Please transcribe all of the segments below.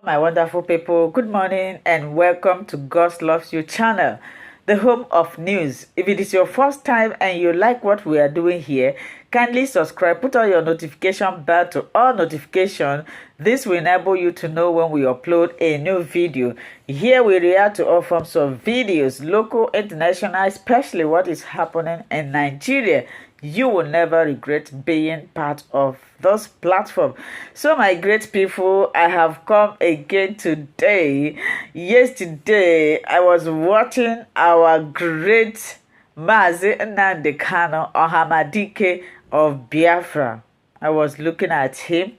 My wonderful people, good morning and welcome to God Loves You channel, the home of news. If it is your first time and you like what we are doing here, kindly subscribe, put on your notification bell to all notifications. This will enable you to know when we upload a new video. Here we react to all forms of videos, local, international, especially what is happening in Nigeria. You will never regret being part of this platform. So my great people, I have come again today. Yesterday I was watching our great Mazi Nnamdi Kanu Ohamadike of Biafra. I was looking at him.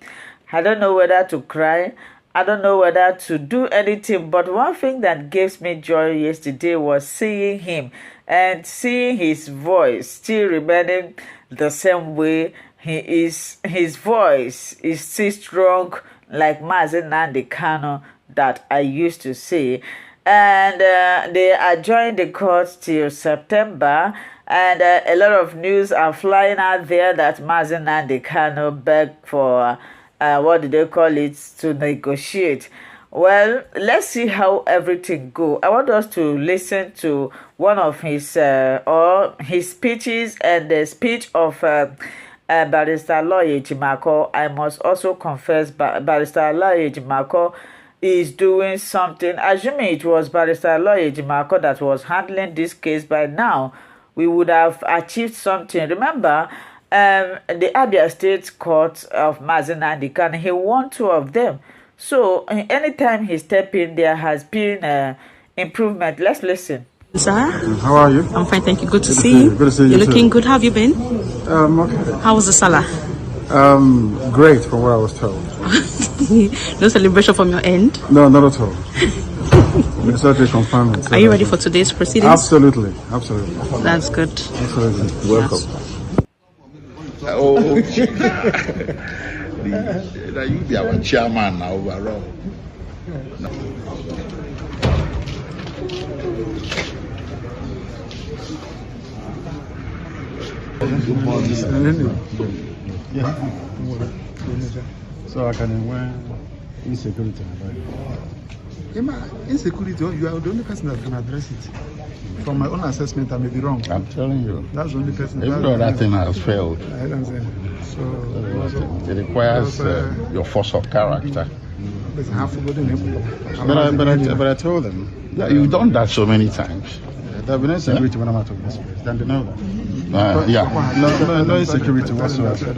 I don't know whether to cry. I don't know whether to do anything, but one thing that gives me joy yesterday was seeing him and seeing his voice still remaining the same way he is. His voice is still strong like Mazi Nnamdi Kanu that I used to see. And they adjourned the court till September, and a lot of news are flying out there that Mazi Nnamdi Kanu begged for what do they call it, to negotiate. Well, let's see how everything go. I want us to listen to one of his or his speeches and the speech of Barrister Lawyer Jimako. I must also confess, Barrister Lawyer Jimako is doing something. Assuming it was Barrister Lawyer Jimako that was handling this case by now, we would have achieved something. Remember, the Abia State Court of Mazi Nnamdi Kanu, he won 2 of them. So anytime he step in, there has been improvement. Let's listen. Sir, how are you? I'm fine, thank you. Good to see you. Good to see you. You're looking too. good. How have you been? Okay. How was the Salah? Great from what I was told. No celebration from your end? No, not at all. It's not a confirmation. So are you ready for today's proceedings? Absolutely, absolutely. That's good. Absolutely. Welcome. Oh, you be our chairman now overall. Yeah. So I can wear insecurity. Insecurity, you are the only person that can address it. From my own assessment, I may be wrong. I'm telling you. That's the only person. Every other thing has failed. I don't say. So it requires your force of character. But I told them. Yeah, you've done that so many times. There have been insecurity when I'm out of this place. Then they know that. Yeah. No insecurity whatsoever.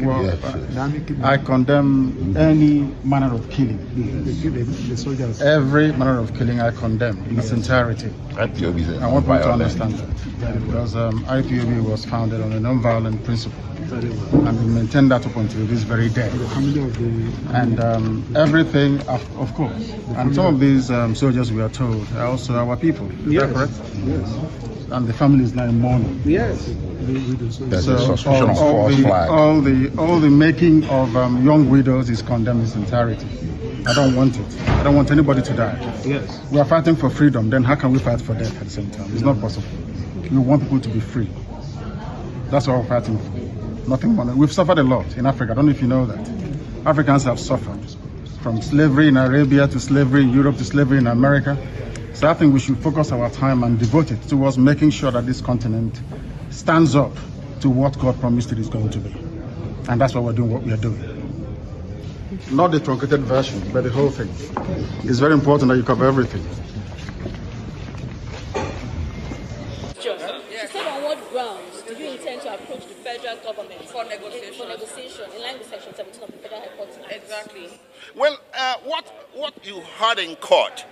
Well, I condemn any manner of killing. The soldiers. Every manner of killing I condemn in its entirety. I want people to understand that. Because IPOB was founded on a non-violent principle. And we maintain that up until this very day. And everything, of course. And some of these soldiers, we are told, are also our people. Is that correct? Yes. And the family is now in mourning. Yes. There's a suspicion of false flag. All the making of young widows is condemned in its entirety. I don't want it. I don't want anybody to die. Yes. We are fighting for freedom. Then how can we fight for death at the same time? It's not possible. We want people to be free. That's what we're fighting for. Nothing more. We've suffered a lot in Africa. I don't know if you know that. Africans have suffered from slavery in Arabia to slavery in Europe to slavery in America. So I think we should focus our time and devote it towards making sure that this continent stands up to what God promised it is going to be. And that's why we're doing what we are doing. Not the truncated version, but the whole thing. It's very important that you cover everything. She said, on what grounds do you intend to approach the federal government for negotiation in line with Section 17 of the Federal High Court Act? Exactly. Well, what you heard in court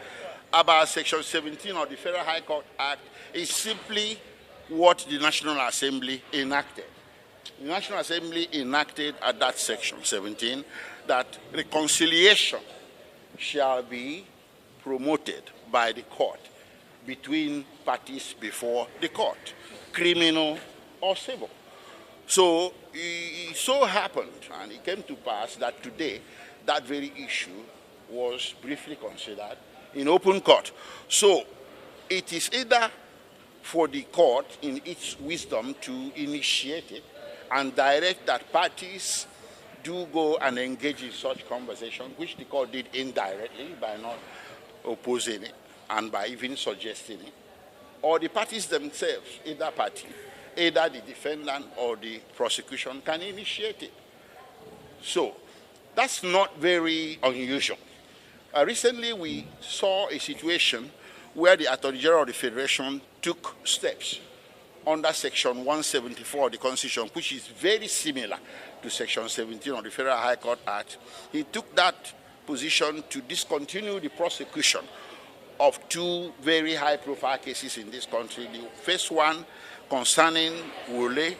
about Section 17 of the Federal High Court Act is simply what the National Assembly enacted. The National Assembly enacted at that Section 17 that reconciliation shall be promoted by the court between parties before the court, criminal or civil. So it so happened, and it came to pass that today that very issue was briefly considered in open court. So it is either for the court in its wisdom to initiate it and direct that parties do go and engage in such conversation, which the court did indirectly by not opposing it and by even suggesting it, or the parties themselves, either party, either the defendant or the prosecution, can initiate it. So that's not very unusual. Recently, we saw a situation where the Attorney General of the Federation took steps under Section 174 of the Constitution, which is very similar to Section 17 of the Federal High Court Act. He took that position to discontinue the prosecution of two very high-profile cases in this country. The first one concerning Wole,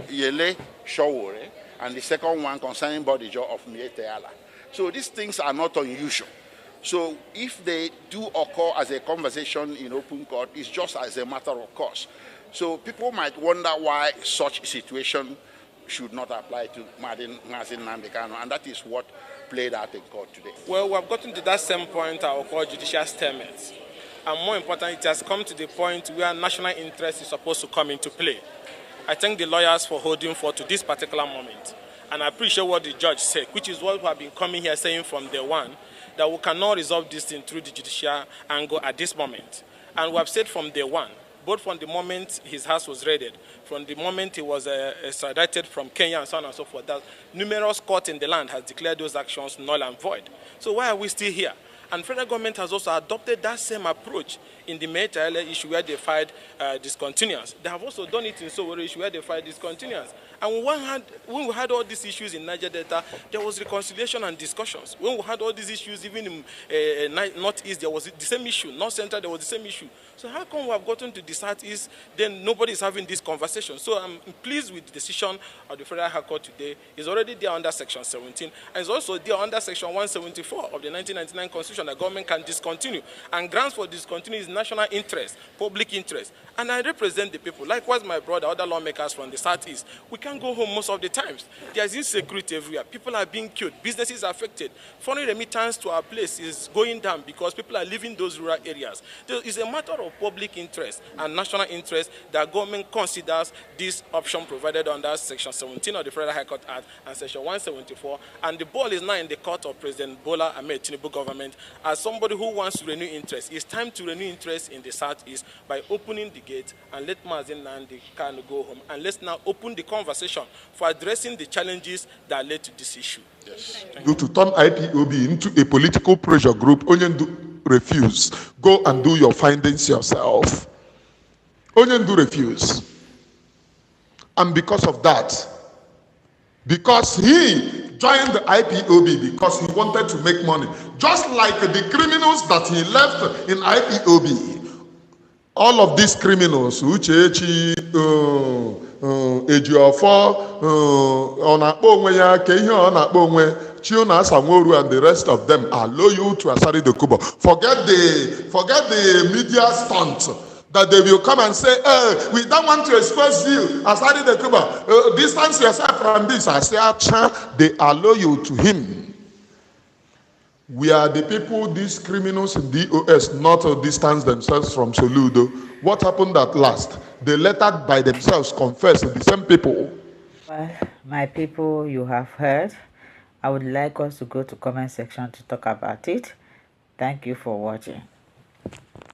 Yele, Showore, and the second one concerning Bodijo of Mieteala. So these things are not unusual. So if they do occur as a conversation in open court, it's just as a matter of course. So people might wonder why such situation should not apply to Nnamdi Kanu, and that is what played out in court today. Well, we have gotten to that same point I will call judicial stalemate. And more important, it has come to the point where national interest is supposed to come into play. I thank the lawyers for holding forth to this particular moment. And I appreciate what the judge said, which is what we have been coming here saying from day one, that we cannot resolve this thing through the judicial angle at this moment. And we have said from day one, both from the moment his house was raided, from the moment he was extradited from Kenya and so on and so forth, that numerous courts in the land has declared those actions null and void. So why are we still here? And federal government has also adopted that same approach in the Metaele issue where they filed discontinuance. They have also done it in Sowore issue where they filed discontinuance. And when we had all these issues in Niger Delta, there was reconciliation and discussions. When we had all these issues, even in Northeast, there was the same issue. North Central, there was the same issue. So how come we have gotten to the Southeast, then nobody is having this conversation? So I'm pleased with the decision of the Federal High Court today. It's already there under Section 17, and it's also there under Section 174 of the 1999 Constitution that government can discontinue. And grounds for discontinue is national interest, public interest. And I represent the people. Likewise, my brother, other lawmakers from the Southeast. We can't go home most of the times. There's insecurity everywhere. People are being killed. Businesses are affected. Foreign remittance to our place is going down because people are leaving those rural areas. It's a matter of public interest and national interest that government considers this option provided under Section 17 of the Federal High Court Act and Section 174. And the ball is now in the court of President Bola Ahmed Tinubu government. As somebody who wants to renew interest, it's time to renew interest in the Southeast by opening the gate and let Nnamdi Kanu go home. And let's now open the conversation for addressing the challenges that led to this issue. Yes. You to turn IPOB into a political pressure group, Onyendu refuse. Go and do your findings yourself. Onyendu refuse. And because of that, because he joined the IPOB because he wanted to make money, just like the criminals that he left in IPOB. All of these criminals, Uchechi, Ejiofor, Onakpongwe, Kenya Onakpongwe, Chiona Samoru, and the rest of them are loyal to Asari Dokubo. Forget the media stunt that they will come and say, we don't want to expose you, Asari Dokubo. Distance yourself from this. I say, they are loyal to him. We are the people, these criminals in DOS, not to distance themselves from Soludo. What happened at last? They lettered by themselves confess, the same people. Well, my people, you have heard. I would like us to go to comment section to talk about it. Thank you for watching.